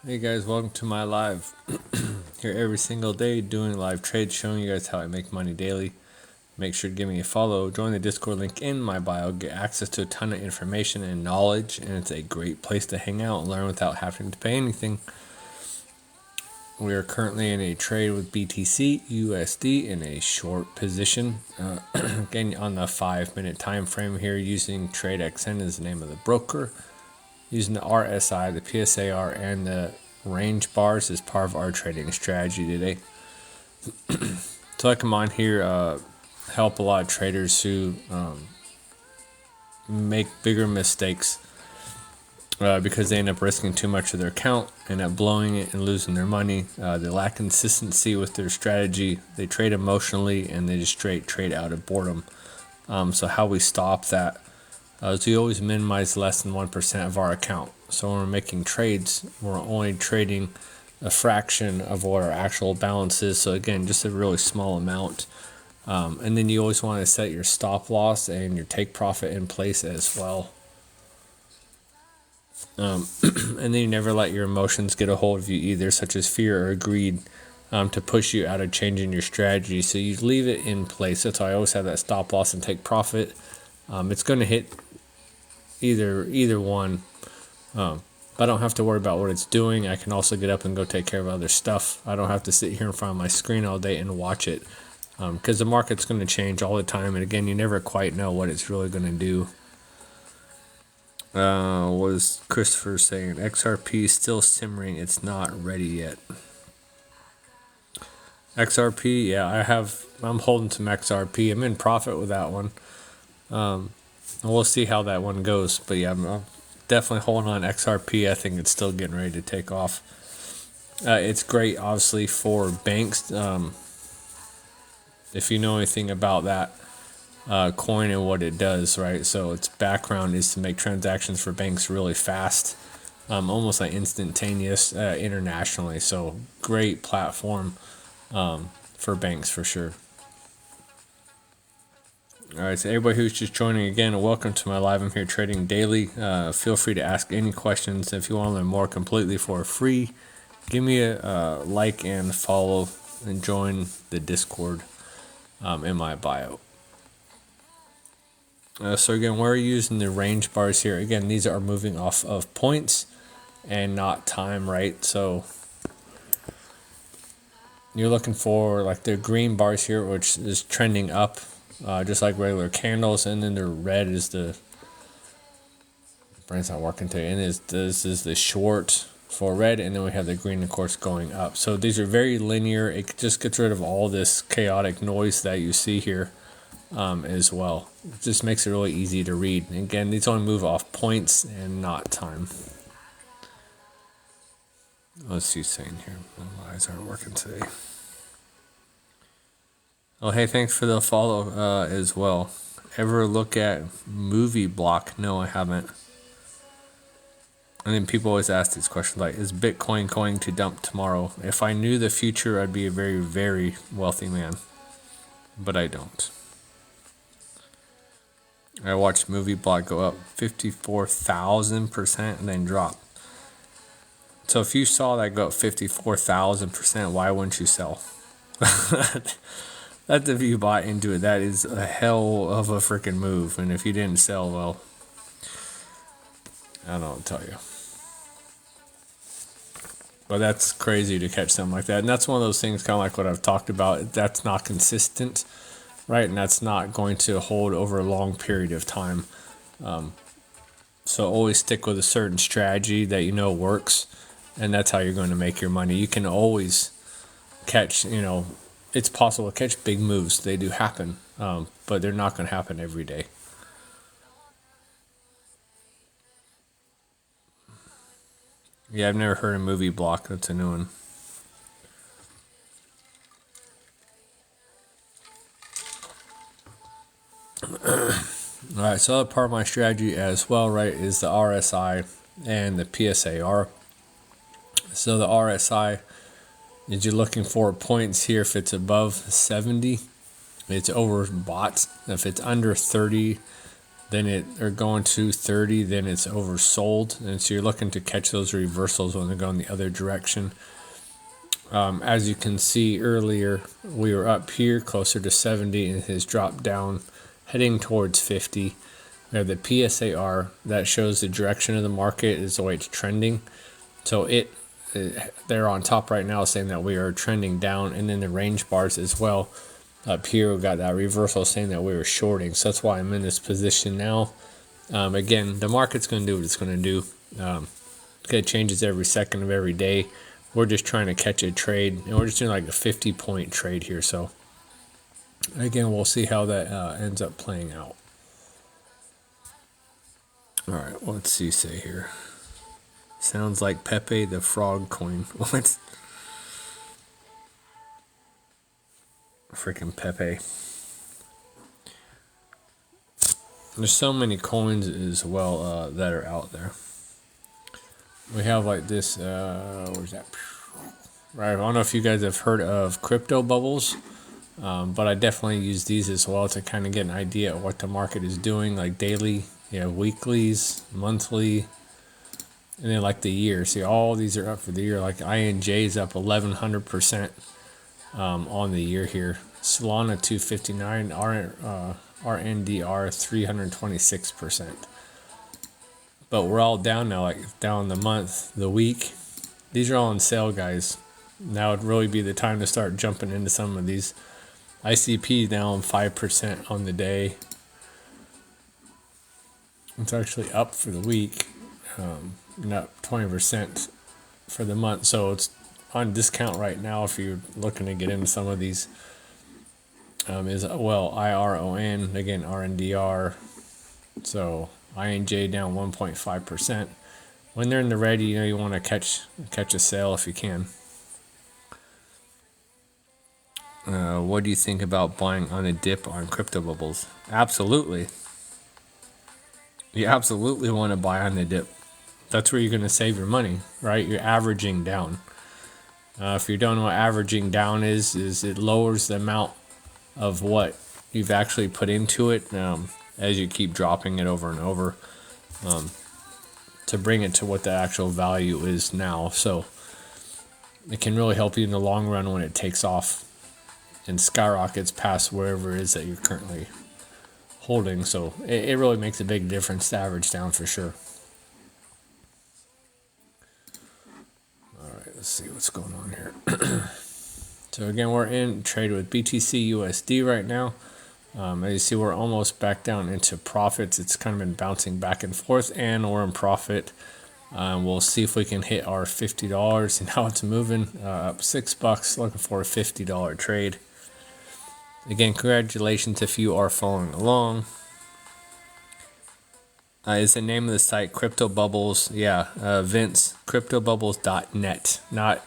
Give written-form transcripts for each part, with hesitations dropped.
Hey guys, welcome to my live. Here every single day doing live trades, showing you guys how I make money daily. Make sure to give me a follow, join the Discord link in my bio, get access to a ton of information and knowledge, and it's a great place to hang out and learn without having to pay anything. We are currently in a trade with BTC USD in a short position. Again, on the 5-minute time frame here, using TradeXN as the name of the broker. Using the RSI, the PSAR, and the range bars as part of our trading strategy today. So I come on here, help a lot of traders who make bigger mistakes because they end up risking too much of their account, end up blowing it and losing their money. They lack consistency with their strategy. They trade emotionally and they just straight trade out of boredom. So how we stop that is we always minimize less than 1% of our account. So when we're making trades, we're only trading a fraction of what our actual balance is. So again, just a really small amount. And then you always want to set your stop loss and your take profit in place as well. And then you never let your emotions get a hold of you either, such as fear or greed, to push you out of changing your strategy. So you leave it in place. That's why I always have that stop loss and take profit. It's going to hit either one. I don't have to worry about what it's doing. I can also get up and go take care of other stuff. I don't have to sit here in front of my screen all day and watch it, because the market's going to change all the time. And again, you never quite know what it's really going to do. What was Christopher saying? XRP still simmering. It's not ready yet. XRP, yeah, I'm holding some XRP. I'm in profit with that one. And we'll see how that one goes. But yeah, I'm definitely holding on XRP. I think it's still getting ready to take off. It's great, obviously, for banks. If you know anything about that coin and what it does, right? So its background is to make transactions for banks really fast, almost like instantaneous internationally. So great platform for banks for sure. All right, so everybody who's just joining again, welcome to my live. I'm here trading daily. Feel free to ask any questions. If you want to learn more completely for free, give me a like and follow and join the Discord in my bio. So again, we're using the range bars here. Again, these are moving off of points and not time, right? So you're looking for like the green bars here, which is trending up, just like regular candles, and then the red is the brain's not working today, and this is the short for red, and then we have the green, of course, going up. So these are very linear. It just gets rid of all this chaotic noise that you see here. As well. It just makes it really easy to read. And again, these only move off points and not time. Let's see saying here. My eyes aren't working today. Oh, hey, thanks for the follow as well. Ever look at Movie Block? No, I haven't. And then people always ask these questions like, is Bitcoin going to dump tomorrow? If I knew the future, I'd be a very, very wealthy man. But I don't. I watched Movie Block go up 54,000% and then drop. So if you saw that go up 54,000%, why wouldn't you sell? That's if you bought into it. That is a hell of a freaking move. And if you didn't sell, well, I don't know what to tell you. But that's crazy to catch something like that. And that's one of those things, kind of like what I've talked about. That's not consistent. Right, and that's not going to hold over a long period of time. So always stick with a certain strategy that you know works, and that's how you're going to make your money. You can always catch, it's possible to catch big moves. They do happen, but they're not going to happen every day. Yeah, I've never heard of Movie Block. That's a new one. All right, so other part of my strategy as well, right, is the RSI and the PSAR. So the RSI is you're looking for points here. If it's above 70, it's overbought. If it's under 30, then they're going to 30, then it's oversold, and so you're looking to catch those reversals when they're going the other direction. As you can see earlier, we were up here closer to 70 and has dropped down heading towards 50. We have the PSAR that shows the direction of the market is the way it's trending. So they're on top right now saying that we are trending down, and then the range bars as well. Up here we got that reversal saying that we were shorting. So that's why I'm in this position now. Again, the market's going to do what it's going to do. It changes every second of every day. We're just trying to catch a trade, and we're just doing like a 50-point trade here. So again, we'll see how that ends up playing out. All right, what's he say here? Sounds like Pepe the Frog coin. What? Freaking Pepe. There's so many coins as well that are out there. We have like this, where's that? Right, I don't know if you guys have heard of crypto bubbles, but I definitely use these as well to kind of get an idea of what the market is doing, like daily, weeklies, monthly, and then like the year. See, all these are up for the year. Like INJ is up 1,100% on the year here. Solana 259, RNDR 326%. But we're all down now, like down the month, the week. These are all on sale, guys. Now would really be the time to start jumping into some of these. ICP down 5% on the day. It's actually up for the week, not 20% for the month. So it's on discount right now if you're looking to get into some of these. IRON, again, RNDR. So INJ down 1.5%. When they're in the red, you want to catch a sale if you can. What do you think about buying on a dip on crypto bubbles? Absolutely. You absolutely want to buy on the dip. That's where you're going to save your money, right? You're averaging down. If you don't know what averaging down is it lowers the amount of what you've actually put into it as you keep dropping it over and over to bring it to what the actual value is now. So it can really help you in the long run when it takes off and skyrockets past wherever it is that you're currently holding. So it really makes a big difference to average down for sure. All right, let's see what's going on here. So again, we're in trade with BTC USD right now. As you see, we're almost back down into profits. It's kind of been bouncing back and forth, and we're in profit. We'll see if we can hit our $50, and now it's moving up $6, looking for a $50 trade. Again, congratulations if you are following along. Is the name of the site Crypto Bubbles? Yeah, Vince, cryptobubbles.net, not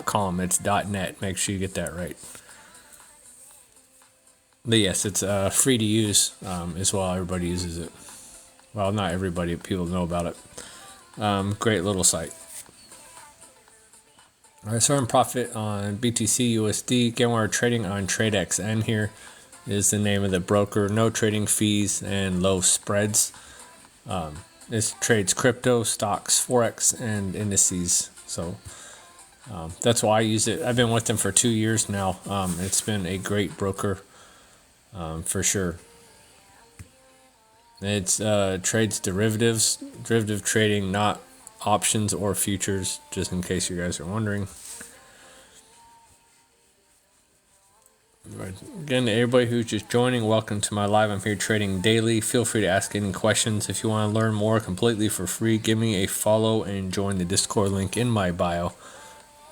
.com. It's .net. Make sure you get that right. But yes, it's free to use as well. Everybody uses it. Well, not everybody. People know about it. Great little site. All right, so we're in profit on BTC USD. Again, we're trading on TradeXN here. Is the name of the broker. No trading fees and low spreads. This trades crypto, stocks, forex, and indices. So that's why I use it. I've been with them for 2 years now. It's been a great broker for sure. It's trades derivatives, derivative trading, not options or futures, just in case you guys are wondering. Right. Again, to everybody who's just joining, welcome to my live. I'm here trading daily. Feel free to ask any questions. If you want to learn more completely for free, give me a follow and join the Discord link in my bio.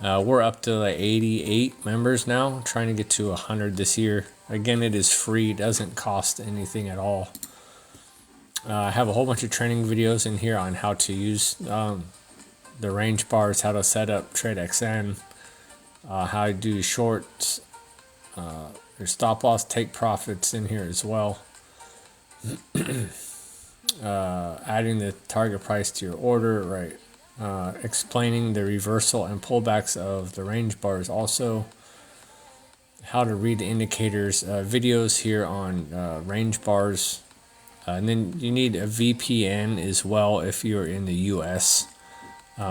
We're up to like 88 members now, trying to get to 100 this year. Again, it is free, doesn't cost anything at all. I have a whole bunch of training videos in here on how to use the range bars, how to set up TradeXN, how to do shorts, your stop loss, take profits in here as well. Adding the target price to your order, right? Explaining the reversal and pullbacks of the range bars also. How to read the indicators, videos here on range bars. And then you need a VPN as well if you're in the US.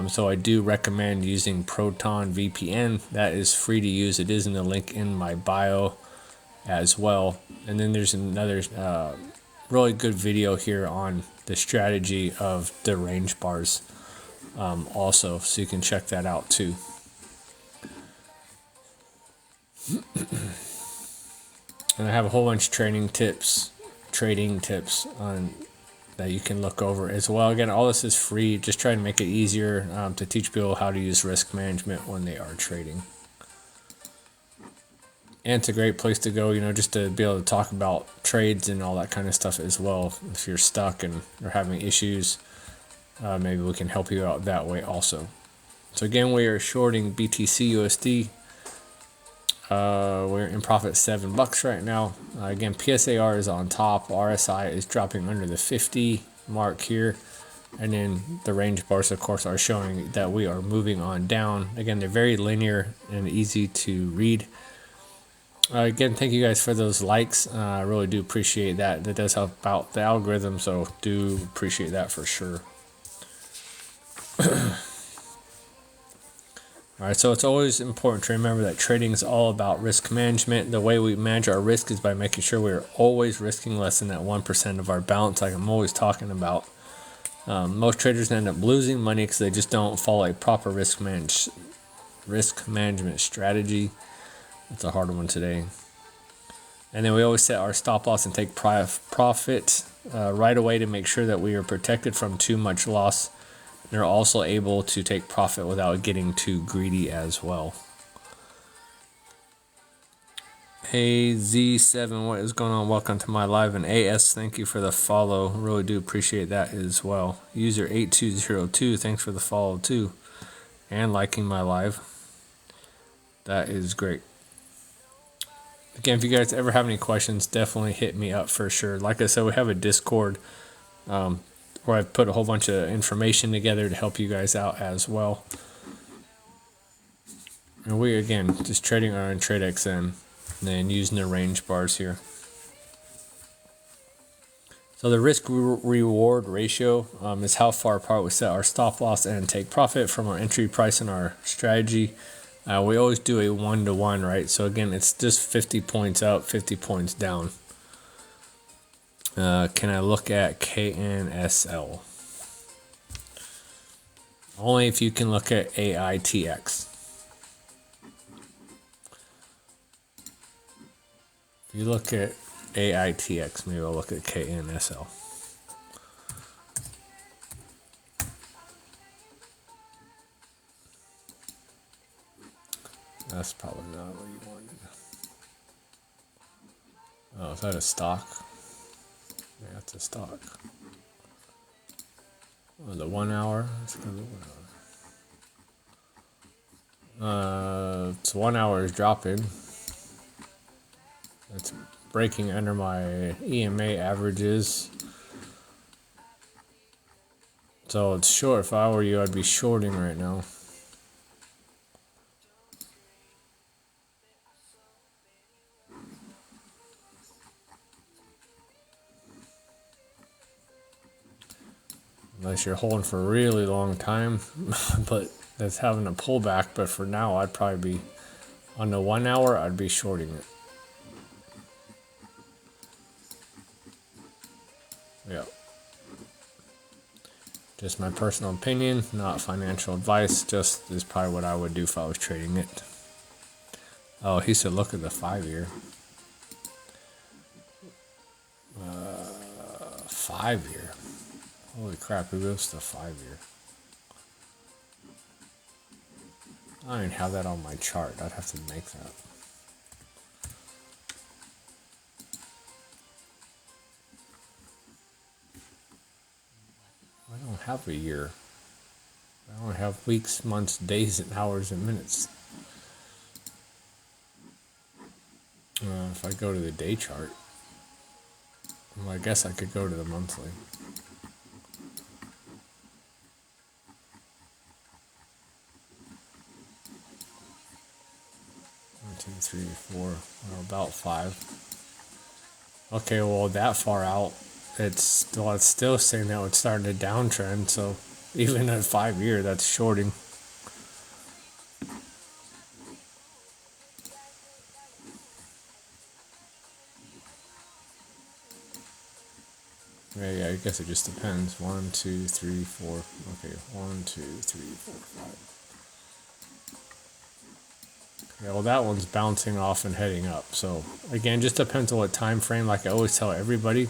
So I do recommend using Proton VPN. That is free to use. It is in the link in my bio as well. And then there's another really good video here on the strategy of the range bars also. So you can check that out too. And I have a whole bunch of trading tips on that you can look over as well. Again, all this is free. Just try to make it easier to teach people how to use risk management when they are trading. And it's a great place to go, just to be able to talk about trades and all that kind of stuff as well. If you're stuck and are having issues, maybe we can help you out that way also. So again, we are shorting BTC USD. We're in profit $7 right now. Again, PSAR is on top. RSI is dropping under the 50 mark here. And then the range bars, of course, are showing that we are moving on down. Again, they're very linear and easy to read. Again, thank you guys for those likes. I really do appreciate that. That does help out the algorithm, so do appreciate that for sure. Alright, so it's always important to remember that trading is all about risk management. The way we manage our risk is by making sure we're always risking less than that 1% of our balance, like I'm always talking about. Most traders end up losing money because they just don't follow a proper risk management strategy. That's a hard one today. And then we always set our stop loss and take profit right away to make sure that we are protected from too much loss. They're also able to take profit without getting too greedy as well. Hey Z7, what is going on? Welcome to my live. And AS, thank you for the follow. Really do appreciate that as well. User 8202, thanks for the follow too. And liking my live. That is great. Again, if you guys ever have any questions, definitely hit me up for sure. Like I said, we have a Discord where I've put a whole bunch of information together to help you guys out as well. And we, again, just trading our own TradeXN and then using the range bars here. So the risk-reward ratio is how far apart we set our stop loss and take profit from our entry price and our strategy. We always do a 1-to-1, right? So again, it's just 50 points up, 50 points down. Can I look at KNSL? Only if you can look at AITX. If you look at AITX, maybe I'll look at KNSL. That's probably not what you wanted. Oh, is that a stock? Yeah, that's a stock. Oh, the 1 hour. Let's go to the 1 hour. It's 1 hour is dropping. It's breaking under my EMA averages. So it's short. If I were you, I'd be shorting right now. Unless you're holding for a really long time, but that's having a pullback. But for now, I'd probably be on the 1 hour, I'd be shorting it. Yeah. Just my personal opinion, not financial advice. Just is probably what I would do if I was trading it. Oh, he said look at the 5-year. 5-year. Holy crap, who goes to 5-year? I don't even have that on my chart. I'd have to make that. I don't have a year. I only have weeks, months, days, and hours, and minutes. If I go to the day chart, well, I guess I could go to the monthly. One, two, three, four, about 5. Okay, well, that far out it's still saying that it's starting to downtrend. So even at 5 year, that's shorting. Yeah, I guess it just depends. 1, 2, 3, 4. Okay, 1, 2, 3, 4, 5. Yeah, well, that one's bouncing off and heading up. So again, just depends on what time frame. Like I always tell everybody,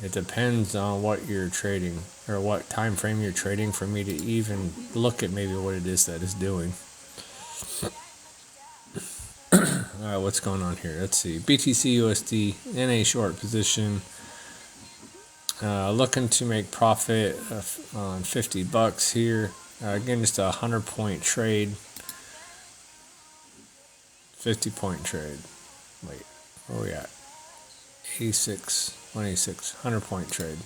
it depends on what you're trading or what time frame you're trading for me to even look at maybe what it is that it's doing. All right, what's going on here? Let's see. BTC USD in a short position. Looking to make profit on $50 here. Again, just a 100-point trade. 50-point trade. Wait, where are we at? 86, 186, 100-point trade.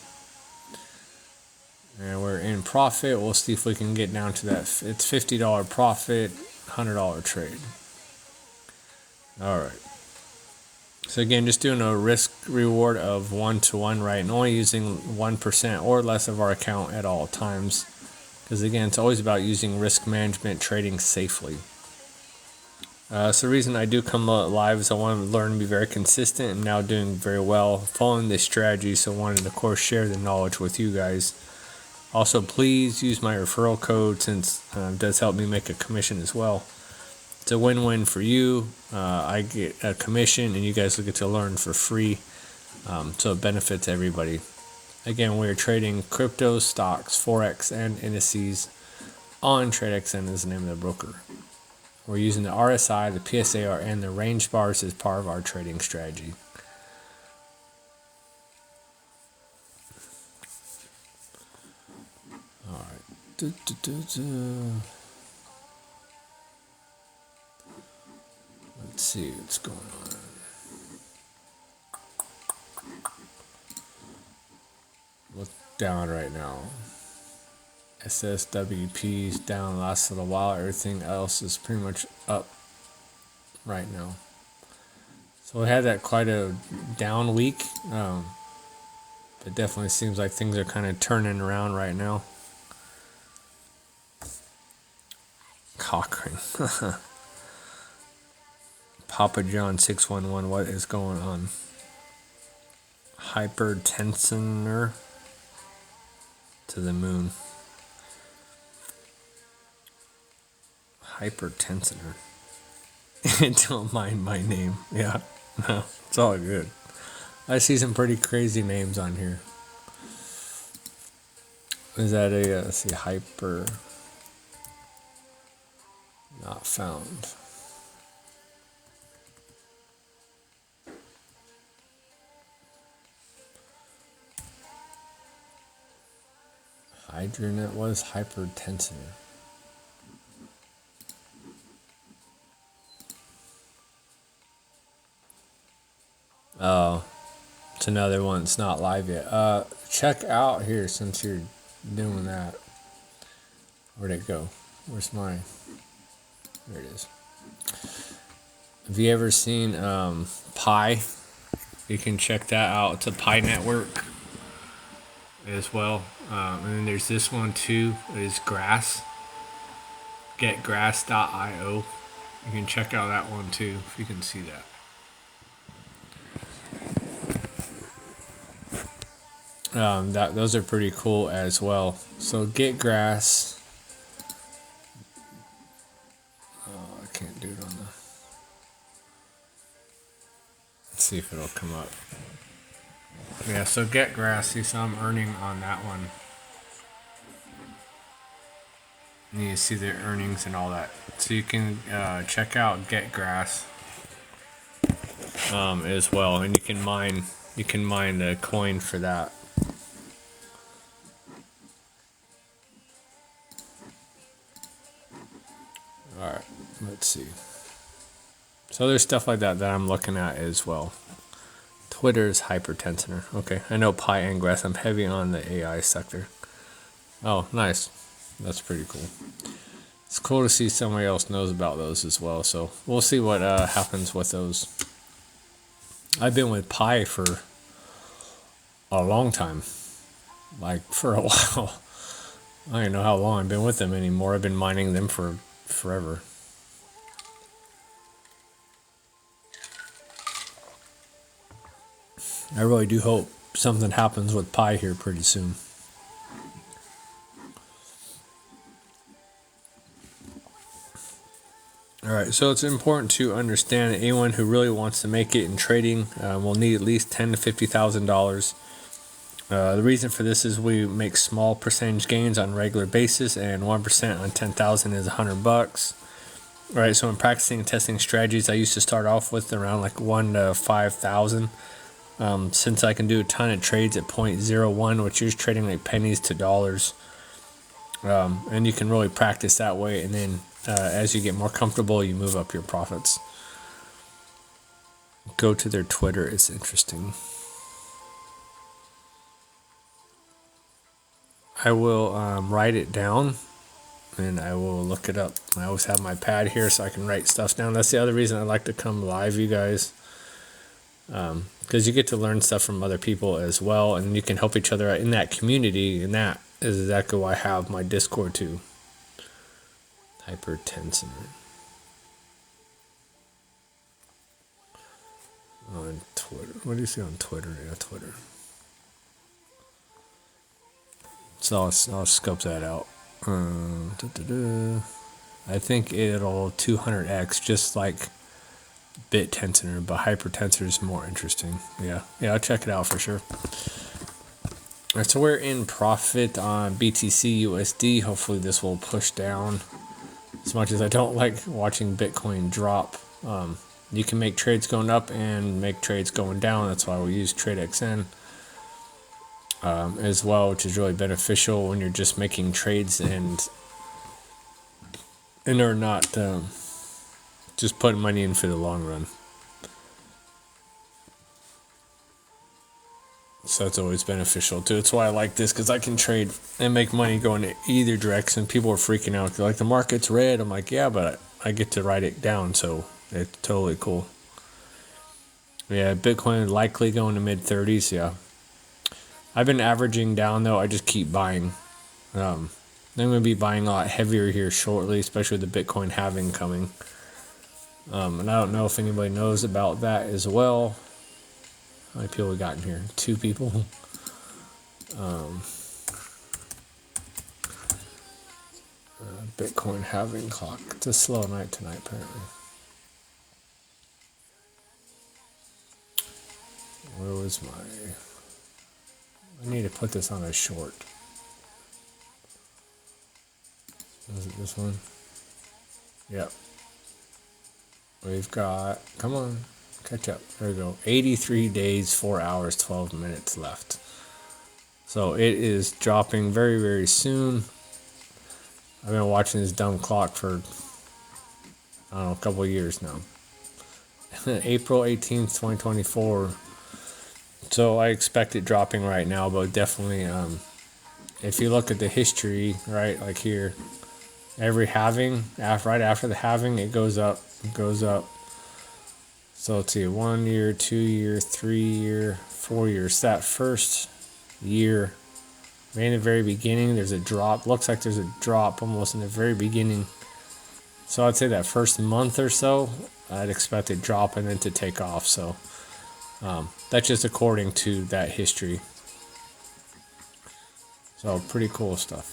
And we're in profit. We'll see if we can get down to that. It's $50 profit, $100 trade. All right. So again, just doing a risk reward of 1-to-1, right? And only using 1% or less of our account at all times. Because again, it's always about using risk management, trading safely. So the reason I do come live is I want to learn to be very consistent. I'm now doing very well following this strategy. So I wanted to, of course, share the knowledge with you guys. Also, please use my referral code since it does help me make a commission as well. It's a win-win for you. I get a commission and you guys will get to learn for free. So it benefits everybody. Again, we're trading crypto, stocks, Forex, and indices on TradeXN is the name of the broker. We're using the RSI, the PSAR, and the range bars as part of our trading strategy. All right. Let's see what's going on. Look down right now. SSWP is down the last little while. Everything else is pretty much up right now. So we had that quite a down week. It definitely seems like things are kind of turning around right now. Cochran. Papa John 611, what is going on? Hypertensioner to the moon. Hypertensioner. Don't mind my name. Yeah, no, it's all good. I see some pretty crazy names on here. Is that a, let's see, hyper, not found. Hydronet was hypertensioner. Oh, it's another one. It's not live yet. Check out here since you're doing that. Where'd it go? Where's my? There it is. Have you ever seen Pi? You can check that out. It's a Pi network as well. And then there's this one too. It is Grass. Getgrass.io. You can check out that one too if you can see that. Those are pretty cool as well. So GetGrass. Oh, I can't do it on the. Let's see if it'll come up. Yeah, so GetGrass. See, so I'm earning on that one. And you see the earnings and all that. So you can check out GetGrass as well, and you can mine the coin for that. All right, let's see. So there's stuff like that I'm looking at as well. Twitter's Hypertensioner. Okay, I know Pi and Grass. I'm heavy on the AI sector. Oh, nice. That's pretty cool. It's cool to see somebody else knows about those as well. So we'll see what happens with those. I've been with Pi for a long time, like for a while. I don't even know how long I've been with them anymore. I've been mining them for forever. I really do hope something happens with Pi here pretty soon. Alright, so it's important to understand that anyone who really wants to make it in trading will need at least $10,000 to $50,000. The reason for this is we make small percentage gains on a regular basis, and 1% on 10,000 is $100. Right, so in practicing and testing strategies, I used to start off with around like 1 to 5,000. Since I can do a ton of trades at 0.01, which is trading like pennies to dollars, and you can really practice that way, and then as you get more comfortable, you move up your profits. Go to their Twitter, it's interesting. I will write it down, and I will look it up. I always have my pad here so I can write stuff down. That's the other reason I like to come live, you guys, because you get to learn stuff from other people as well, and you can help each other out in that community, and that is exactly why I have my Discord too. Hypertension. On Twitter. What do you see on Twitter? Yeah, Twitter. So I'll scope that out. I think it'll 200x just like BitTensor, but Hypertensor is more interesting. Yeah, I'll check it out for sure. Alright, so we're in profit on BTC USD. Hopefully this will push down. As much as I don't like watching Bitcoin drop, you can make trades going up and make trades going down. That's why we use TradeXN as well, which is really beneficial when you're just making trades and are not just putting money in for the long run. So that's always beneficial too. That's why I like this, because I can trade and make money going in either direction. People are freaking out. They're like, the market's red. I'm like, yeah, but I get to write it down, so it's totally cool. Yeah, Bitcoin likely going to mid 30s. Yeah, I've been averaging down though. I just keep buying. I'm going to be buying a lot heavier here shortly, especially with the Bitcoin halving coming. And I don't know if anybody knows about that as well. How many people we got in here? 2 people. Bitcoin halving clock. It's a slow night tonight, apparently. Where was my... I need to put this on a short. Was it this one? Yep. We've got... Come on. Catch up. There we go. 83 days, 4 hours, 12 minutes left. So it is dropping very, very soon. I've been watching this dumb clock for, I don't know, a couple of years now. April 18th, 2024. So I expect it dropping right now, but definitely, if you look at the history, right, like here, every halving, right after the halving, it goes up, So let's see, 1 year, 2 year, 3 year, 4 years. That first year, right in the very beginning, there's a drop. Looks like there's a drop almost in the very beginning. So I'd say that first month or so, I'd expect it drop and then to take off. So that's just according to that history. So pretty cool stuff.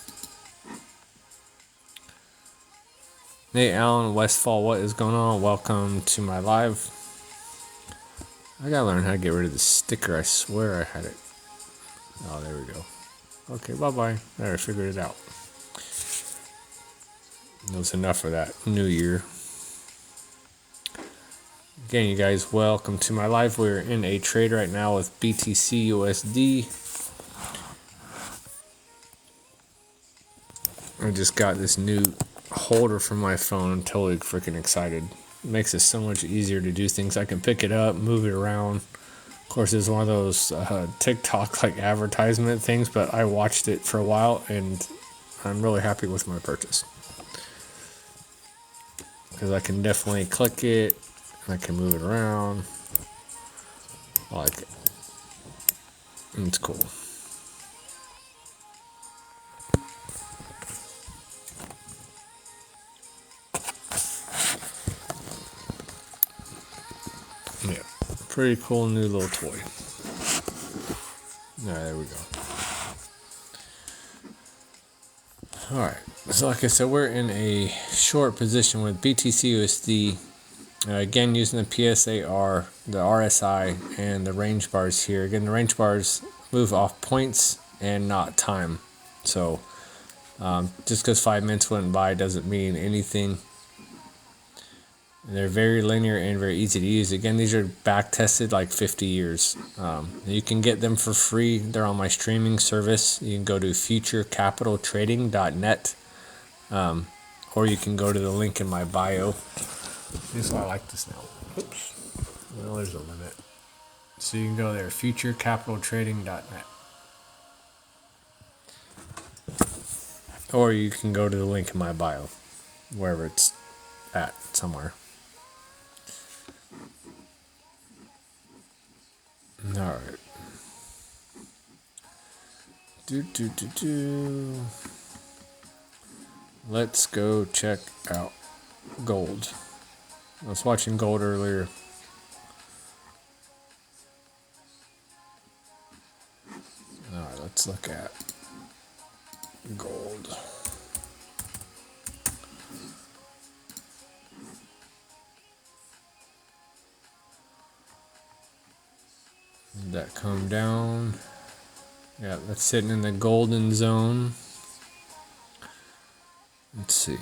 Nate Allen, Westfall, what is going on? Welcome to my live. I gotta learn how to get rid of the sticker. I swear I had it. Oh, there we go. Okay, bye-bye. There, I figured it out. That was enough for that new year. Again, you guys, welcome to my live. We're in a trade right now with BTC USD. I just got this new holder for my phone. I'm totally freaking excited. It makes it so much easier to do things. I can pick it up, move it around. Of course, it's one of those TikTok like advertisement things, but I watched it for a while and I'm really happy with my purchase. Because I can definitely click it, I can move it around. I like it. It's cool. Yeah, pretty cool new little toy. All right, there we go. All right, so like I said, we're in a short position with BTC USD. Again, using the PSAR, the RSI, and the range bars here. Again, the range bars move off points and not time. So just because 5 minutes went by doesn't mean anything. And they're very linear and very easy to use. Again, these are back tested like 50 years. You can get them for free. They're on my streaming service. You can go to futurecapitaltrading.net, or you can go to the link in my bio. This is why I like this now. Oops. Well, there's a limit. So you can go there, futurecapitaltrading.net. Or you can go to the link in my bio, wherever it's at, somewhere. Alright. Let's go check out gold. I was watching gold earlier. Alright, let's look at gold. Did that come down? Yeah, that's sitting in the golden zone. Let's see.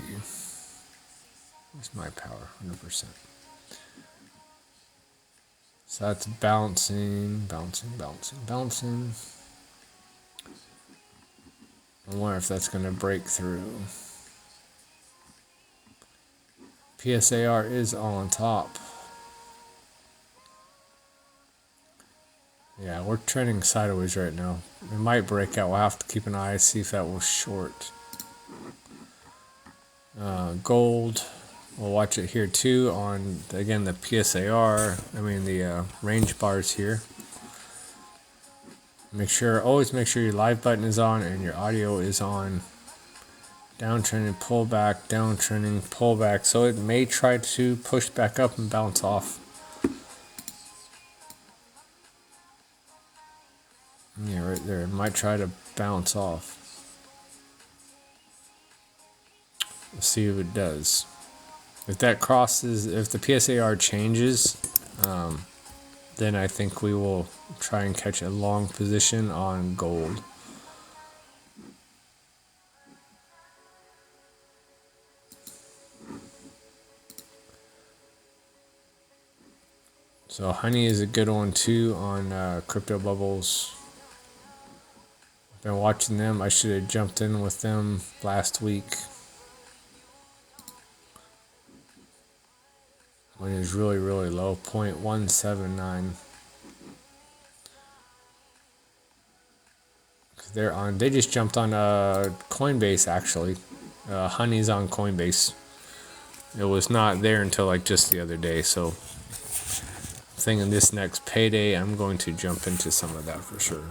Where's my power? 100%. So that's bouncing. I wonder if that's going to break through. PSAR is on top. Yeah, we're trending sideways right now. It might break out. We'll have to keep an eye, see if that will short. Gold. We'll watch it here too on, again, the PSAR. The range bars here. Always make sure your live button is on and your audio is on. Downtrending, pullback, downtrending, pullback. So it may try to push back up and bounce off. Yeah, right there. It might try to bounce off. We'll see if it does. If that crosses, if the PSAR changes, then I think we will try and catch a long position on gold. So honey is a good one too on Crypto Bubbles. Been watching them. I should have jumped in with them last week. When it was really, really low, 0.179. They just jumped on Coinbase actually. Honey's on Coinbase. It was not there until like just the other day. So, thinking this next payday, I'm going to jump into some of that for sure.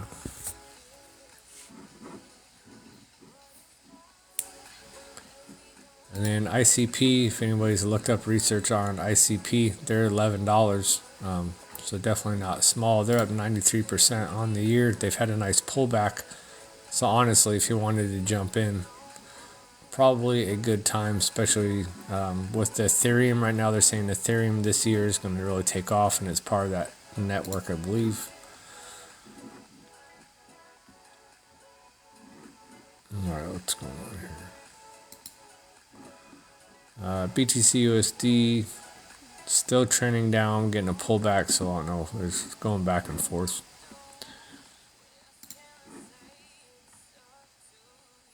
And then ICP, if anybody's looked up research on ICP, they're $11. So definitely not small. They're up 93% on the year. They've had a nice pullback. So honestly, if you wanted to jump in, probably a good time, especially with the Ethereum right now. They're saying Ethereum this year is going to really take off, and it's part of that network, I believe. All right, what's going on here? BTC USD still trending down, getting a pullback, so I don't know. It's going back and forth.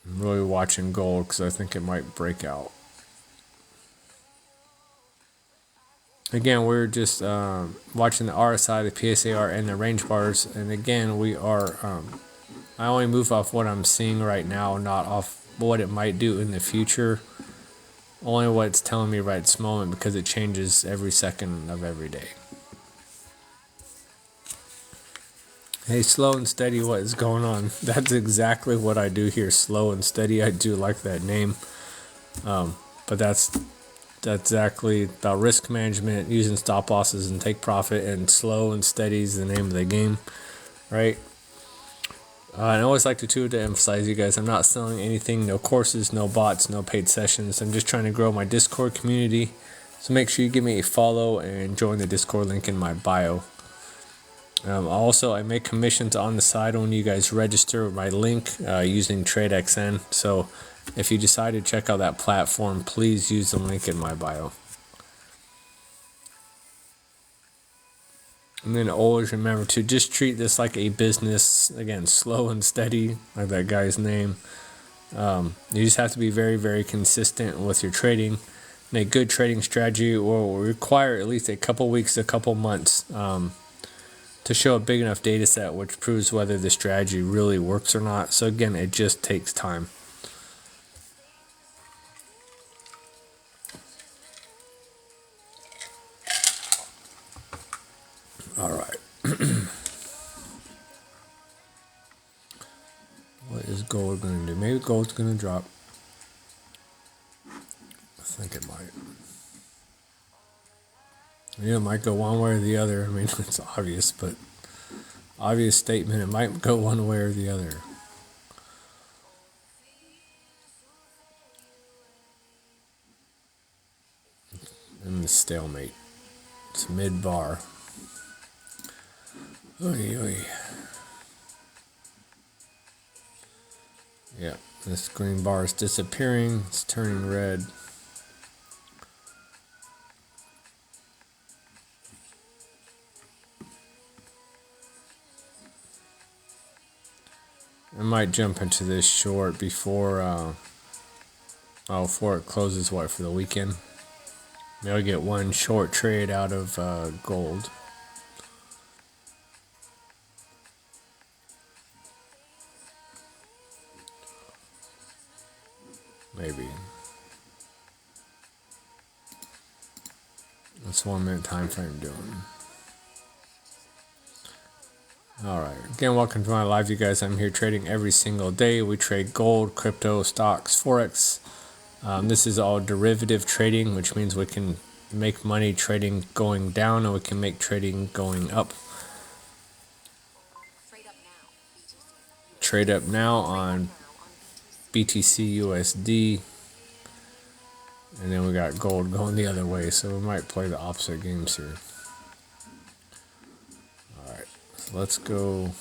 I'm really watching gold because I think it might break out. Again, we're just watching the RSI, the PSAR, and the range bars. And again, we are. I only move off what I'm seeing right now, not off what it might do in the future. Only what it's telling me right this moment, because it changes every second of every day. Hey, slow and steady, what is going on? That's exactly what I do here. Slow and steady. I do like that name. But that's exactly about risk management, using stop losses and take profit, and slow and steady is the name of the game, right? I always like to emphasize you guys, I'm not selling anything, no courses, no bots, no paid sessions. I'm just trying to grow my Discord community. So make sure you give me a follow and join the Discord link in my bio. Also, I make commissions on the side when you guys register with my link using TradeXN. So if you decide to check out that platform, please use the link in my bio. And then always remember to just treat this like a business. Again, slow and steady, like that guy's name. You just have to be very, very consistent with your trading. And a good trading strategy will require at least a couple weeks, a couple months to show a big enough data set which proves whether the strategy really works or not. So again, it just takes time. All right. What is gold going to do? Maybe gold's going to drop. I think it might. Yeah, it might go one way or the other. I mean, it's obvious, but obvious statement. It might go one way or the other. In the stalemate. It's mid-bar. Oy, oy. Yeah, this green bar is disappearing. It's turning red. I might jump into this short before before it closes, for the weekend. Maybe I'll get one short trade out of gold. Maybe. What's 1 minute time frame doing? Alright, again, welcome to my live, you guys. I'm here trading every single day. We trade gold, crypto, stocks, forex. This is all derivative trading, which means we can make money trading going down and we can make trading going up. Trade up now on BTC USD. And then we got gold going the other way, so we might play the opposite games here. Alright, so let's go.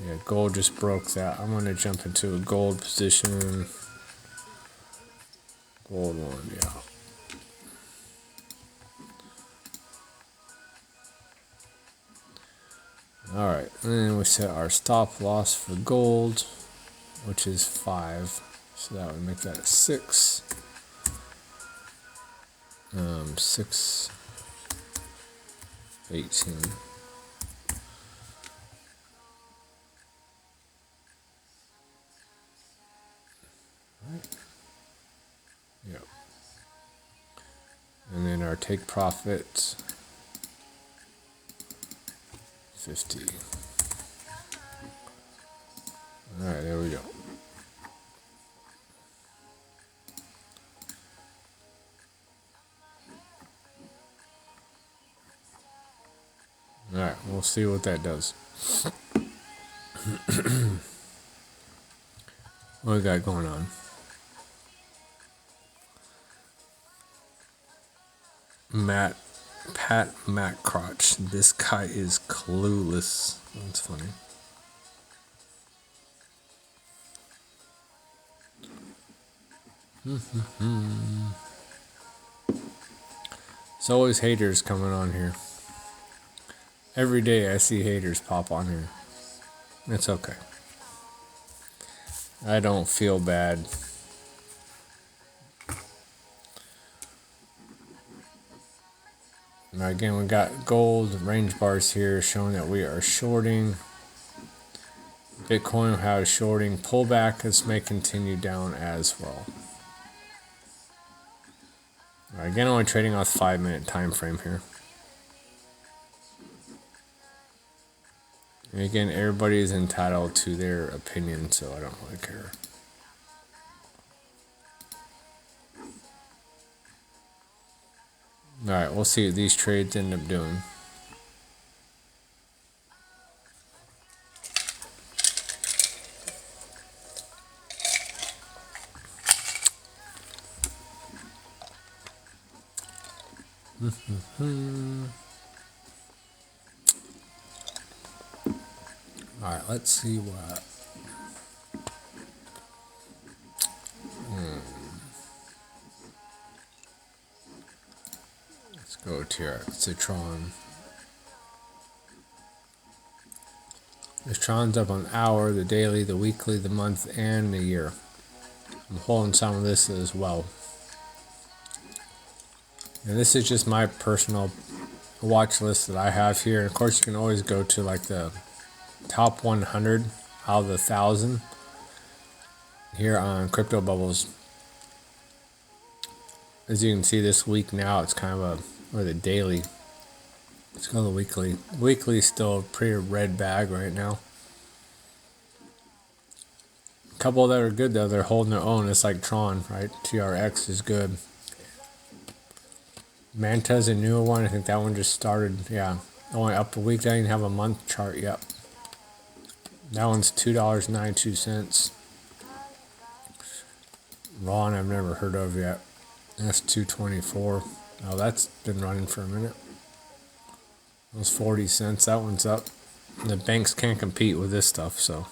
Yeah, gold just broke that. I'm going to jump into a gold position. Gold one, yeah. Alright, and then we set our stop loss for gold, which is 5. So that would make that a 6. 6, 18. Right. Yep. And then our take profit, 50. Alright, there we go. Alright, we'll see what that does. What we got going on? Pat McCrotch. This guy is clueless. That's funny. There's always haters coming on here. Every day I see haters pop on here. It's okay. I don't feel bad. Now again, we got gold range bars here showing that we are shorting. Bitcoin has shorting pullback. This may continue down as well. Right, again, only trading off 5 minute time frame here. And again, everybody is entitled to their opinion, so I don't really care. Alright, we'll see what these trades end up doing. Alright, let's see what. Let's go to Citron. This Tron's up on the hour, the daily, the weekly, the month, and the year. I'm holding some of this as well. And this is just my personal watch list that I have here. And of course, you can always go to like the top 100 out of the 1,000 here on Crypto Bubbles. As you can see, this week now, it's kind of or the daily. Let's go to the weekly. Weekly is still a pretty red bag right now. A couple that are good though, they're holding their own. It's like Tron, right? TRX is good. Manta's a newer one. I think that one just started. Yeah, only up a week. They didn't have a month chart yet. That one's $2.92. Ron, I've never heard of yet. That's $2.24. Oh, that's been running for a minute. It was 40 cents. That one's up. The banks can't compete with this stuff, so.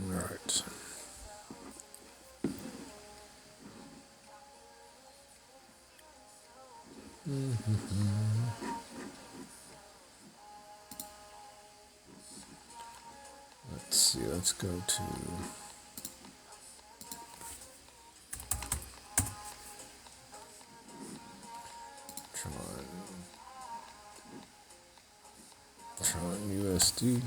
All right. Let's see. Let's go to. Tron USD.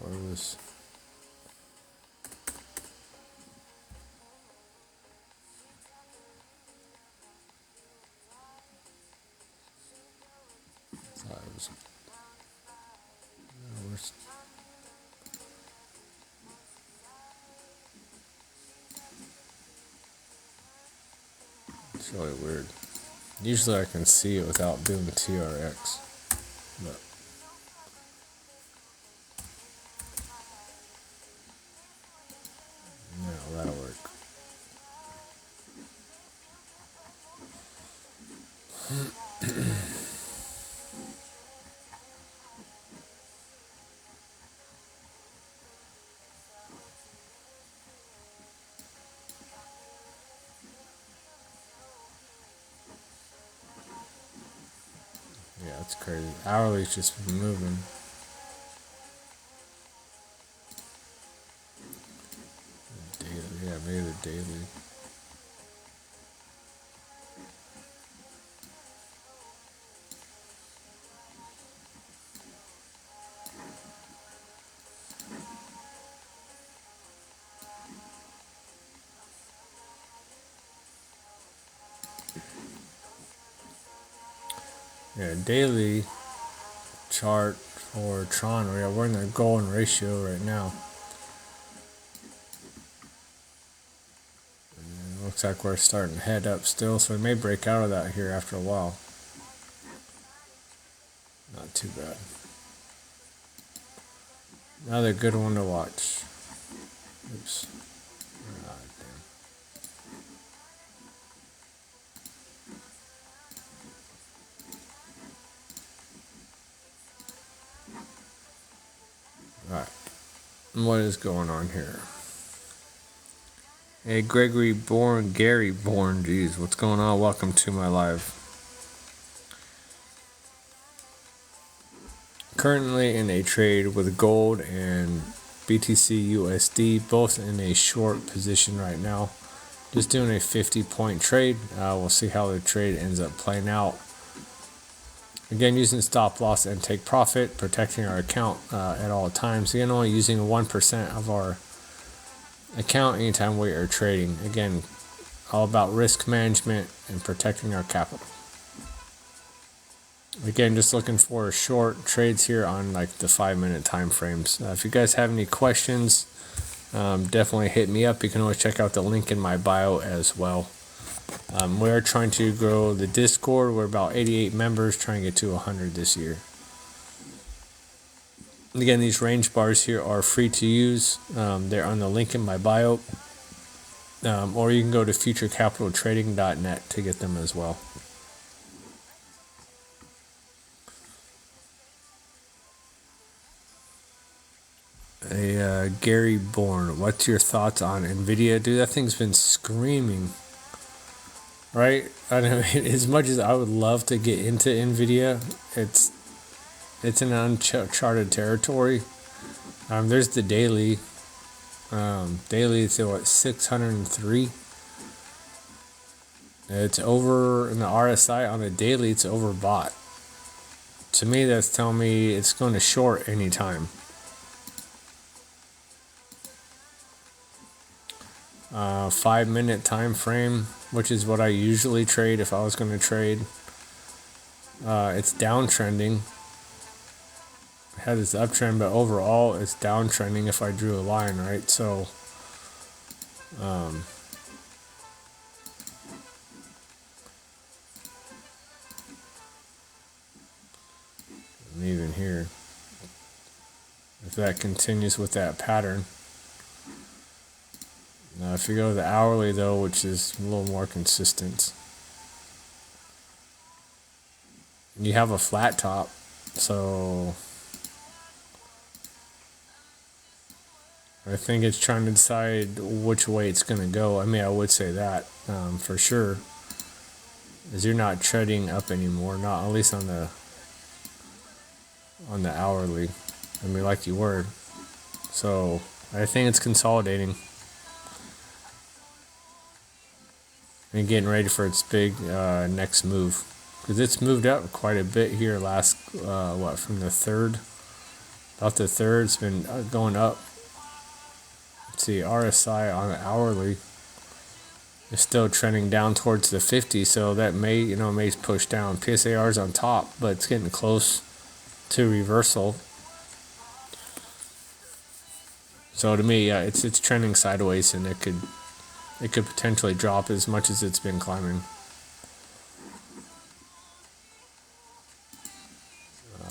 What was? I thought it was. It's really weird. Usually I can see it without doing the TRX, but no, that'll work. Yeah, it's crazy. Hourly's just been moving. Daily, yeah, maybe the daily. Yeah, daily chart for Tron. We're in the golden ratio right now. And it looks like we're starting to head up still, so we may break out of that here after a while. Not too bad. Another good one to watch. Oops. Ah, damn. Alright. What is going on here? Hey, Gary Bourne, geez, what's going on? Welcome to my live. Currently in a trade with gold and BTC USD, both in a short position right now. Just doing a 50-point trade. We'll see how the trade ends up playing out. Again, using stop loss and take profit, protecting our account at all times. Again, only using 1% of our account anytime we are trading. Again, all about risk management and protecting our capital. Again, just looking for short trades here on like the 5-minute time frames. If you guys have any questions, definitely hit me up. You can always check out the link in my bio as well. We're trying to grow the Discord. We're about 88 members, trying to get to 100 this year. Again, these range bars here are free to use. They're on the link in my bio. Or you can go to futurecapitaltrading.net to get them as well. Gary Bourne, what's your thoughts on NVIDIA? Dude, that thing's been screaming. Right? I know, as much as I would love to get into NVIDIA, it's an uncharted territory. There's the daily. Daily, it's at 603. It's over in the RSI on the daily. It's overbought. To me, that's telling me it's going to short anytime. 5-minute time frame, which is what I usually trade if I was going to trade. It's downtrending. It had this uptrend, but overall it's downtrending if I drew a line, right? So and even here, if that continues with that pattern. Now, if you go to the hourly, though, which is a little more consistent, you have a flat top, so I think it's trying to decide which way it's going to go. I mean, I would say that for sure, as you're not trading up anymore, not at least on the hourly. I mean, like you were. So I think it's consolidating. And getting ready for its big next move, because it's moved up quite a bit here last from the third, about the third. It's been going up. Let's see, RSI on the hourly is still trending down towards the 50, so that may push down. PSAR's on top, but it's getting close to reversal. So to me, yeah, it's trending sideways, and it could potentially drop as much as it's been climbing.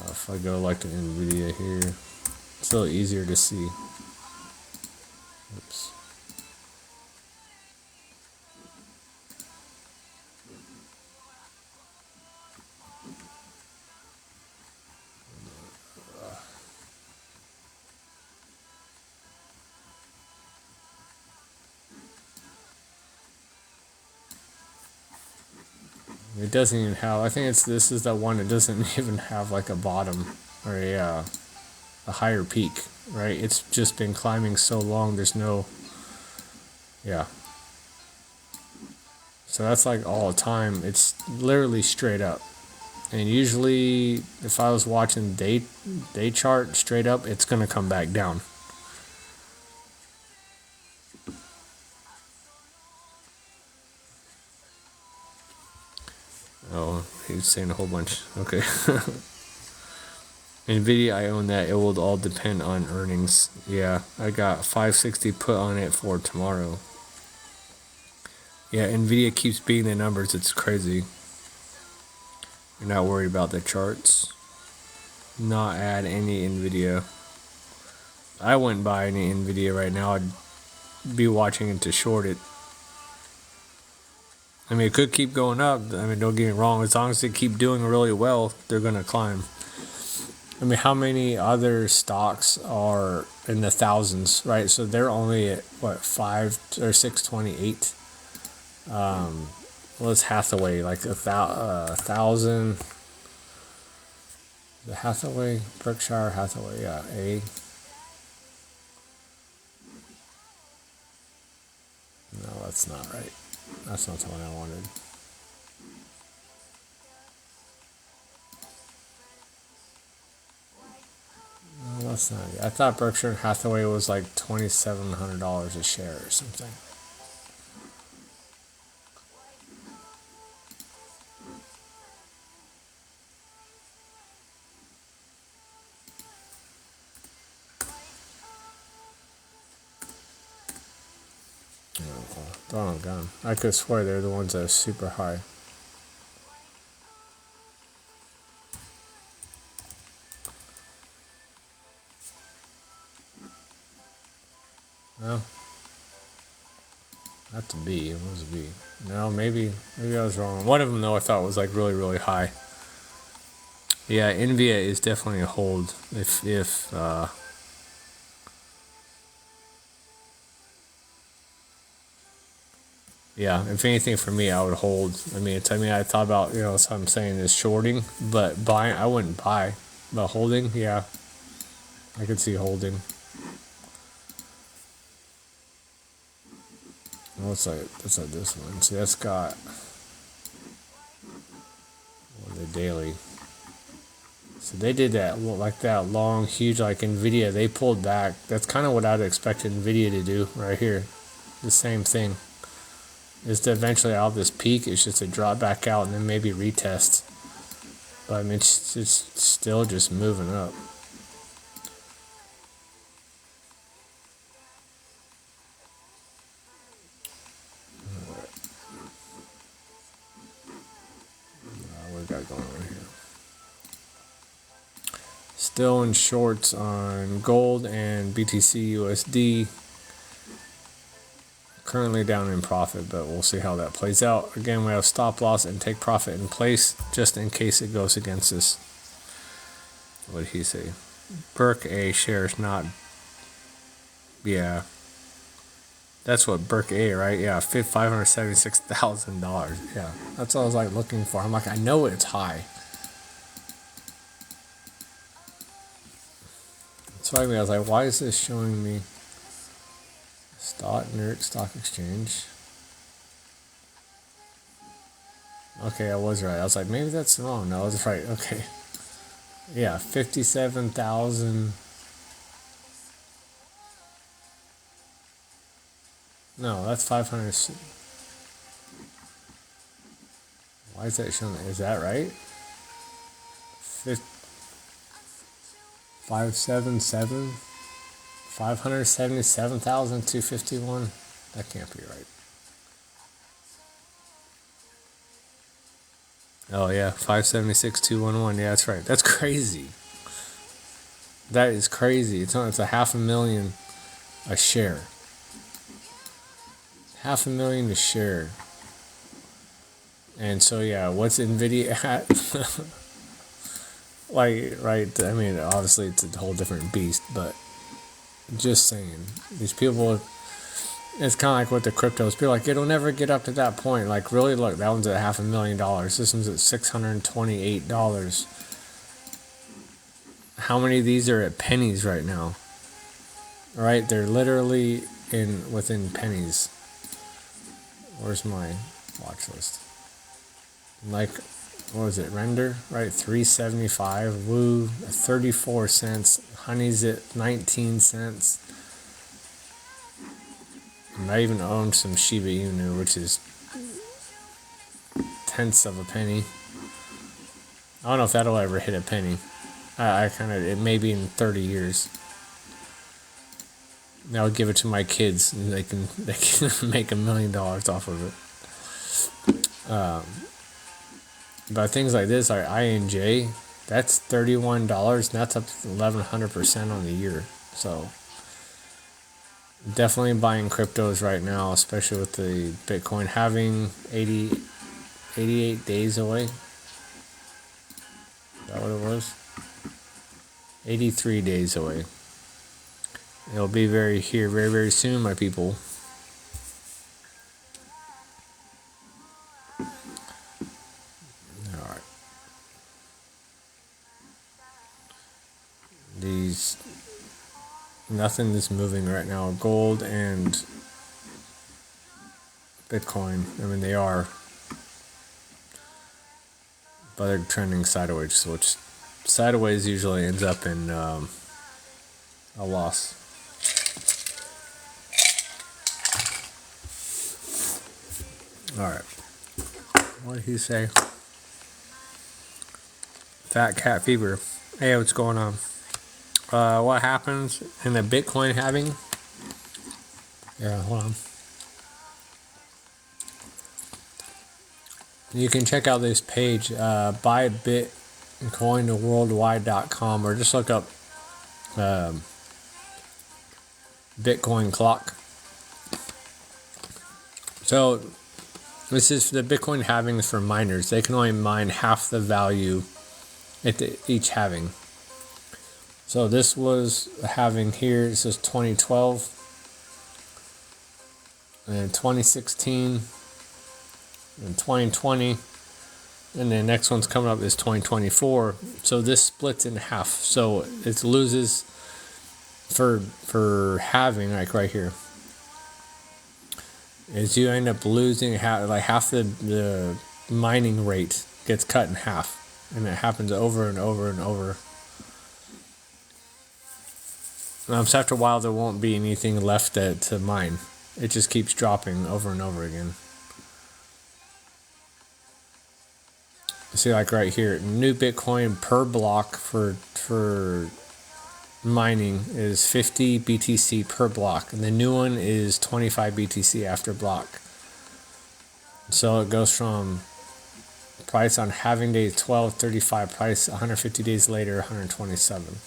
If I go like to NVIDIA here, it's a little easier to see. Oops. It doesn't even have, I think this is the one that doesn't even have like a bottom or a higher peak, right? It's just been climbing so long, there's no, yeah. So that's like all the time, it's literally straight up. And usually if I was watching day chart straight up, it's going to come back down. Oh, he was saying a whole bunch. Okay. NVIDIA, I own that. It will all depend on earnings. Yeah, I got 560 put on it for tomorrow. Yeah, NVIDIA keeps beating the numbers. It's crazy. You're not worried about the charts. Not add any NVIDIA. I wouldn't buy any NVIDIA right now. I'd be watching it to short it. I mean, it could keep going up. I mean, don't get me wrong. As long as they keep doing really well, they're going to climb. I mean, how many other stocks are in the thousands, right? So they're only at, 5 or 628. Well, it's Hathaway, like 1,000. The Hathaway, Berkshire Hathaway, yeah, A. No, that's not right. That's not the one I wanted. No, That's not. I thought Berkshire Hathaway was like $2,700 a share or something. Oh, God. I could swear they're the ones that are super high. No. Not to B. It was a B. No, maybe I was wrong. One of them, though, I thought was like really, really high. Yeah, Nvidia is definitely a hold. If anything for me, I would hold. I thought about, what I'm saying is shorting, but buying, I wouldn't buy. But holding, yeah, I could see holding. Looks like this one. See, that's got the daily. So they did that long, huge, like Nvidia. They pulled back. That's kind of what I'd expect Nvidia to do right here. The same thing. Is to eventually out of this peak, it's just to drop back out and then maybe retest. But it's still just moving up. What we got going on here? Still in shorts on gold and BTC USD. Currently down in profit, but we'll see how that plays out. Again, we have stop loss and take profit in place just in case it goes against us. What did he say? Burke A shares not. Yeah. That's what Burke A, right? Yeah, $576,000. Yeah, that's what I was like looking for. I'm like, I know it's high. So I was like, why is this showing me New York Stock Exchange? Okay, I was right. I was like, maybe that's wrong. No, I was right. Okay. Yeah, 57,000. No, that's 500. Why is that showing? Is that right? 577? 577,251? That can't be right. Oh, yeah, 576,211. Yeah, that's right. That's crazy. That is crazy. It's a $500,000 a share. $500,000 a share. And so, yeah, what's Nvidia at? Right, obviously it's a whole different beast, but just saying, these people, it's kind of like with the cryptos. People are like, it'll never get up to that point. Like, really, look, that one's at $500,000. This one's at $628. How many of these are at pennies right now? Right, they're literally within pennies. Where's my watch list? Like, what was it? Render, right? 375. Woo, 34 cents. Honey's at 19 cents. And I even owned some Shiba Inu, which is tenths of a penny. I don't know if that'll ever hit a penny. It may be in 30 years. I'll give it to my kids, and they can make $1 million off of it. But things like this, like INJ, that's $31, and that's up to 1,100% on the year. So definitely buying cryptos right now, especially with the Bitcoin having 88 days away. Is that what it was? 83 days away. It'll be very, very soon, my people. All right. Nothing is moving right now. Gold and Bitcoin, they are, but they're trending sideways, which sideways usually ends up in a loss. All right. What did he say? Fat Cat Fever. Hey, what's going on? What happens in the Bitcoin halving? Yeah, hold on. You can check out this page, buybitcoinworldwide.com, or just look up Bitcoin clock. So this is the Bitcoin halving for miners. They can only mine half the value at each halving. So this was halving here. This is 2012 and 2016 and 2020, and the next one's coming up is 2024. So this splits in half. So it loses for halving, like right here, is you end up losing half the mining rate gets cut in half, and it happens over and over and over. So after a while, there won't be anything left to mine. It just keeps dropping over and over again. See, like right here, new Bitcoin per block for mining is 50 BTC per block, and the new one is 25 BTC after block. So it goes from price on halving day 12.35, price 150 days later 127.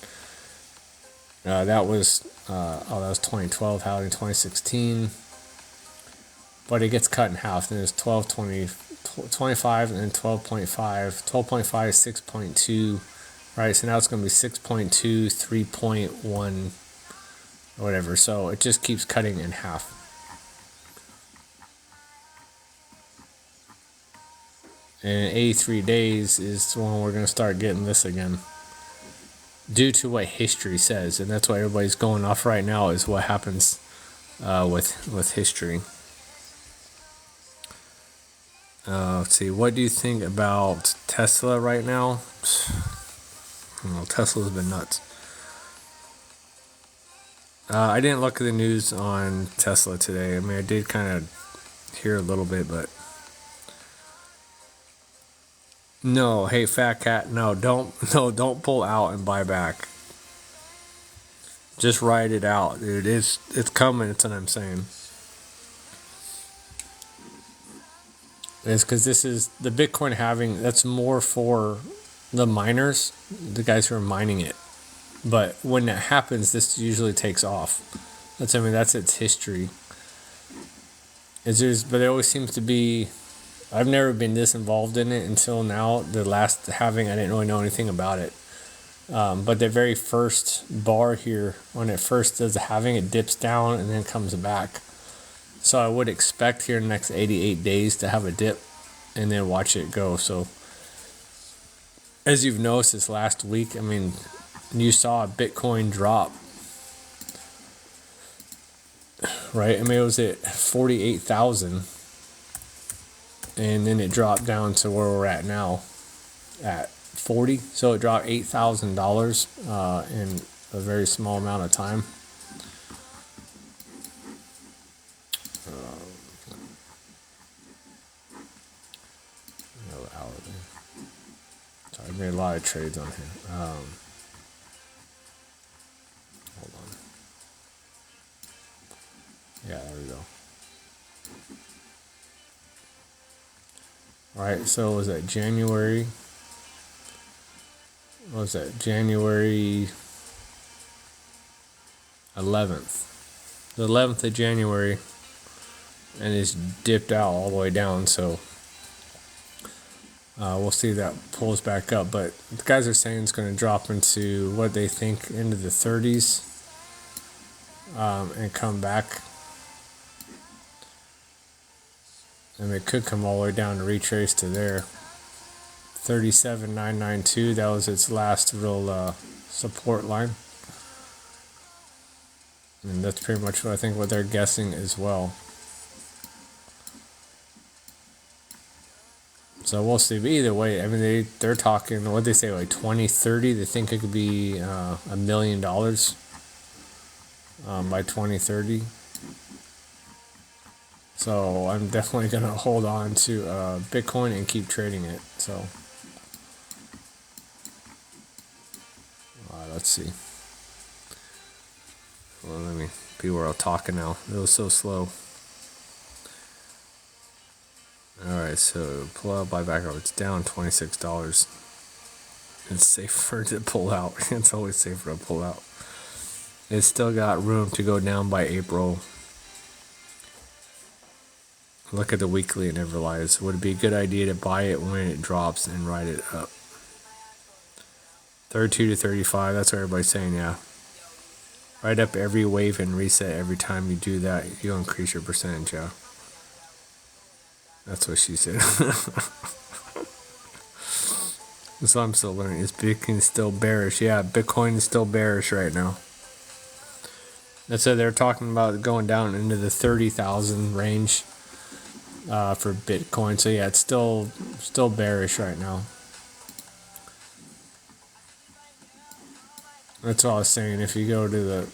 That was 2012, halving 2016, but it gets cut in half. Then it's 12, 20, 25, and then 12.5. 12.5 is 6.2, right? So now it's going to be 6.2, 3.1, or whatever. So it just keeps cutting in half. And 83 days is when we're going to start getting this again, due to what history says. And that's why everybody's going off right now, is what happens with history. Let's see, what do you think about Tesla right now? Tesla's been nuts. I didn't look at the news on Tesla today. I mean, I did kind of hear a little bit, but no. Hey, Fat Cat, don't pull out and buy back. Just ride it out, dude. It's coming. That's what I'm saying. It's because this is the Bitcoin halving. That's more for the miners, the guys who are mining it. But when that happens, this usually takes off. That's its history. But it always seems to be. I've never been this involved in it until now. The last halving, I didn't really know anything about it. But the very first bar here, when it first does the halving, it dips down and then comes back. So I would expect here in the next 88 days to have a dip and then watch it go. So as you've noticed this last week, I mean, you saw a Bitcoin drop, right? I mean, it was at 48,000, and then it dropped down to where we're at now at 40. So it dropped $8,000 in a very small amount of time. I made a lot of trades on here. Hold on. Yeah, there we go. All right, so was that January? What was that? January 11th. The 11th of January, and it's dipped out all the way down, so we'll see if that pulls back up. But the guys are saying it's going to drop into what they think into the 30s and come back. And it could come all the way down to retrace to there. 37,992, that was its last real support line. And that's pretty much what I think what they're guessing as well. So we'll see. But either way, I mean, they're talking, what they say, like 2030. They think it could be $1 million by 2030. So I'm definitely going to hold on to Bitcoin and keep trading it. So let's see. Well, let me, people are all talking now. It was so slow. Alright, so pull out, buy back. It's down $26. It's safer to pull out. It's always safer to pull out. It's still got room to go down by April. Look at the weekly and never lies. Would it be a good idea to buy it when it drops and ride it up? 32 to 35, that's what everybody's saying, yeah. Ride up every wave and reset every time you do that. You'll increase your percentage, yeah. That's what she said. So I'm still learning. Is Bitcoin still bearish? Yeah, Bitcoin is still bearish right now. That's why they're talking about going down into the 30,000 range for Bitcoin. So yeah, it's still bearish right now. That's all I was saying. If you go to the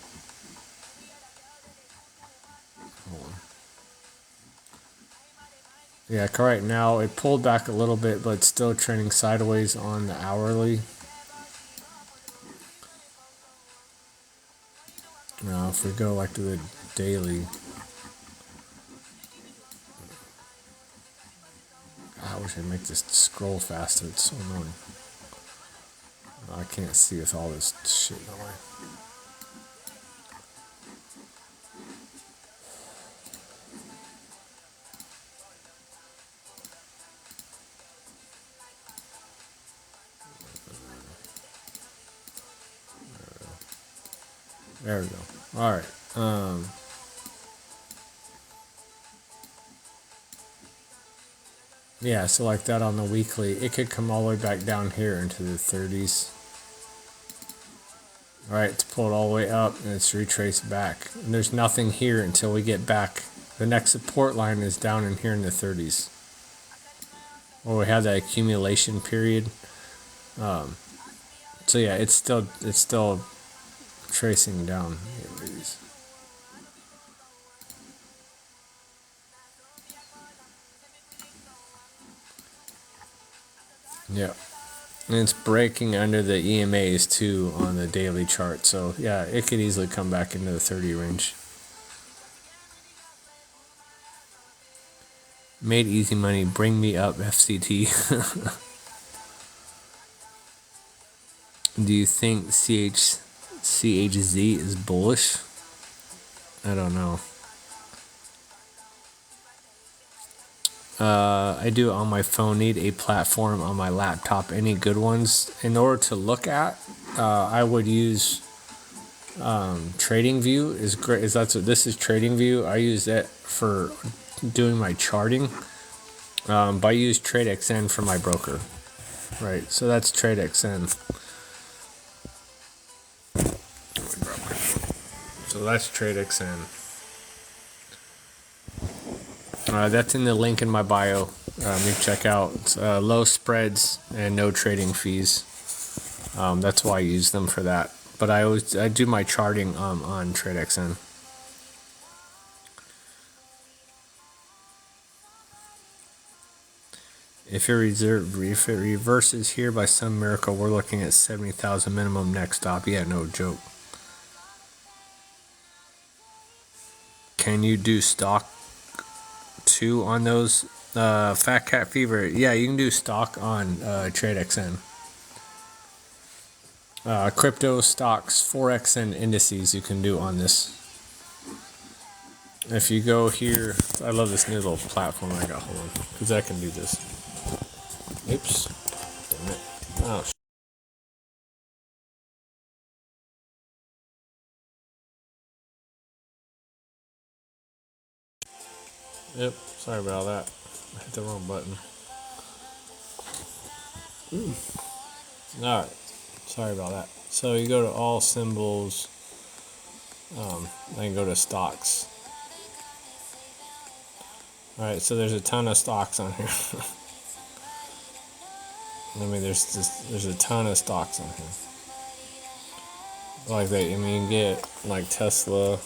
yeah, right now it pulled back a little bit, but it's still trending sideways on the hourly. Now, if we go like to the daily, I wish I'd make this scroll faster. It's so annoying. I can't see with all this shit in the way. There we go. All right. Yeah, so like that on the weekly, it could come all the way back down here into the 30s. All right, it's pulled all the way up and it's retraced back. And there's nothing here until we get back. The next support line is down in here in the 30s. Well, we have that accumulation period. So yeah, it's still tracing down. Yeah. And it's breaking under the EMAs too on the daily chart. So yeah, it could easily come back into the 30 range. Made easy money. Bring me up, FCT. Do you think CHZ is bullish? I don't know. I do it on my phone. Need a platform on my laptop. Any good ones? In order to look at, I would use TradingView. Is great. Is that's what this is? TradingView. I use that for doing my charting. But I use TradeXN for my broker. Right. So that's TradeXN. So that's TradeXN. That's in the link in my bio. You can check out. It's, low spreads and no trading fees. That's why I use them for that. But I do my charting on TradeXN. If it reverses here by some miracle, we're looking at 70,000 minimum next stop. Yeah, no joke. Can you do stock too on those? Fat Cat Fever. Yeah, you can do stock on TradeXN. Crypto stocks, Forex, and indices you can do on this. If you go here, I love this new little platform I got. Hold on, because I can do this. Oops. Damn it. Oh, yep. Sorry about that. I hit the wrong button. Alright. Sorry about that. So you go to all symbols. Then go to stocks. Alright, so there's a ton of stocks on here. I mean, there's a ton of stocks on here. like that. I mean, you get like Tesla.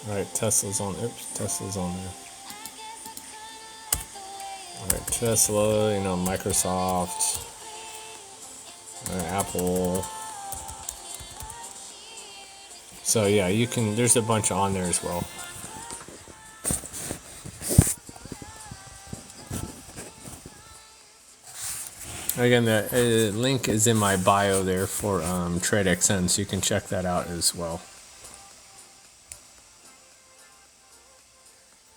Right, Tesla's on. Oops, Tesla's on there. All right, Tesla. You know, Microsoft. All right, Apple. So yeah, you can. There's a bunch on there as well. Again, the link is in my bio there for TradeXN, so you can check that out as well.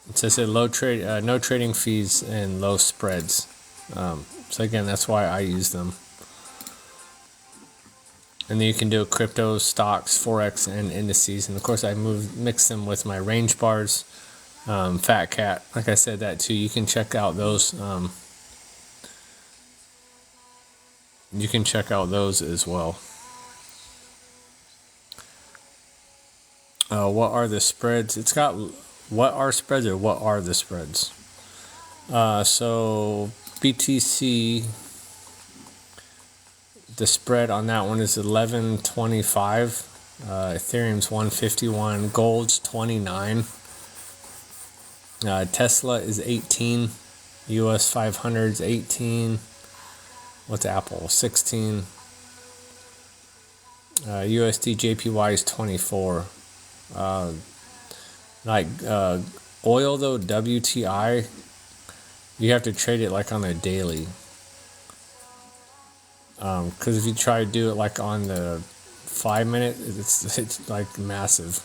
It says no trading fees and low spreads. So again, that's why I use them. And then you can do crypto, stocks, forex, and indices. And of course, I mix them with my range bars, Fat Cat. Like I said, that too. You can check out those. You can check out those as well. What are the spreads? It's got what are spreads or what are the spreads? So BTC, the spread on that one is 11.25. Ethereum's 151. Gold's 29. Tesla is 18. US 500's 18. What's Apple? 16. USD JPY is 24. Oil though, WTI, you have to trade it like on a daily. Because if you try to do it like on the 5 minute, it's like massive.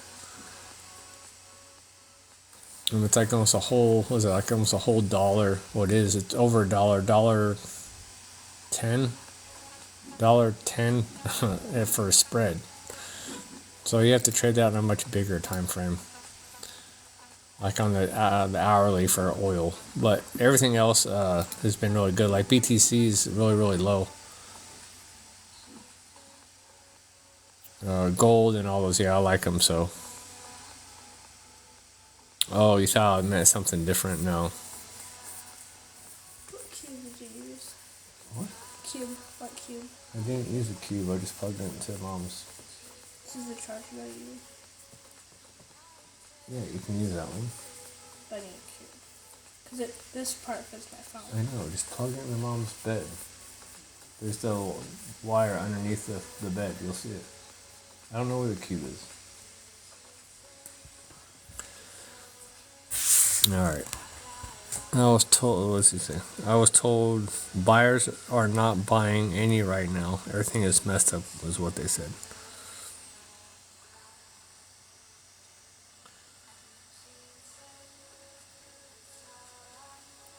And it's like almost a whole, what is it, like almost a whole dollar. What is it? It's over a dollar, $1.10 for a spread. So you have to trade that on a much bigger time frame, like on the hourly for oil. But everything else has been really good. Like BTC is really, really low. Gold and all those, yeah, I like them. So, oh, you thought I meant something different? No. What cube did you use? What? Cube. What cube? I didn't use a cube. I just plugged it into Mom's. This is the charger that you use. Yeah, you can use that one. But I need a cube. Because this part fits my phone. I know. Just plug it into Mom's bed. There's the wire underneath the bed. You'll see it. I don't know where the cube is. All right. I was told. What's he say? I was told buyers are not buying any right now. Everything is messed up, was what they said.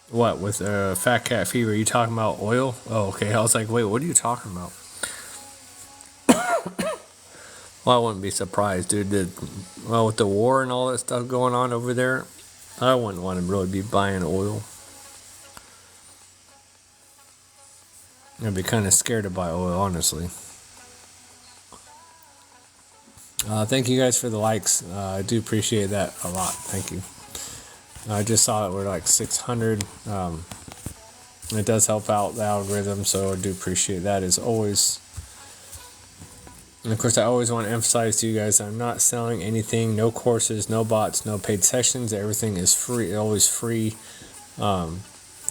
What with Fat Cat Fever? Are you talking about oil? Oh, okay. I was like, wait, what are you talking about? Well, I wouldn't be surprised, dude. With the war and all that stuff going on over there, I wouldn't want to really be buying oil. I'd be kind of scared to buy oil, honestly. Thank you guys for the likes. I do appreciate that a lot. Thank you. I just saw that we're like 600. It does help out the algorithm, so I do appreciate that as always. And of course, I always want to emphasize to you guys, I'm not selling anything, no courses, no bots, no paid sessions. Everything is free, always free. So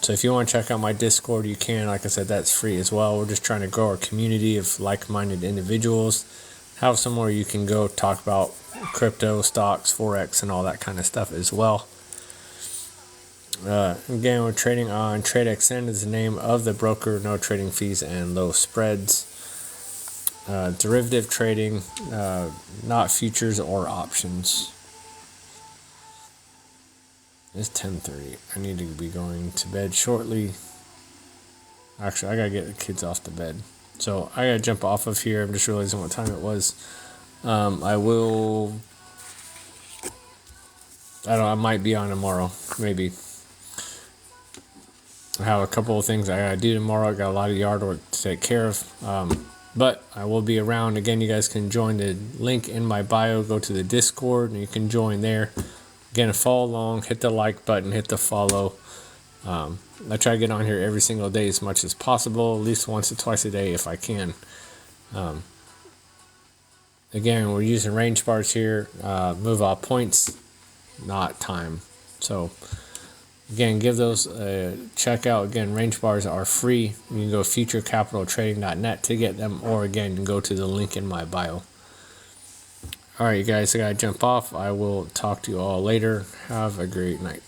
if you want to check out my Discord, you can. Like I said, that's free as well. We're just trying to grow our community of like-minded individuals. Have somewhere you can go talk about crypto, stocks, forex, and all that kind of stuff as well. Again, we're trading on TradeXN is the name of the broker. No trading fees and low spreads. Derivative trading, not futures or options. It's 10:30. I need to be going to bed shortly. Actually, I gotta get the kids off to bed. So I gotta jump off of here. I'm just realizing what time it was. I might be on tomorrow. Maybe. I have a couple of things I gotta do tomorrow. I got a lot of yard work to take care of. But I will be around. Again, you guys can join the link in my bio. Go to the Discord and you can join there. Again, follow along. Hit the like button. Hit the follow. I try to get on here every single day as much as possible. At least once or twice a day if I can. Again, we're using range bars here, move off points, not time. So again, give those a check out. Again, range bars are free. You can go futurecapitaltrading.net to get them, or again, you can go to the link in my bio. All right, you guys, I gotta jump off. I will talk to you all later. Have a great night.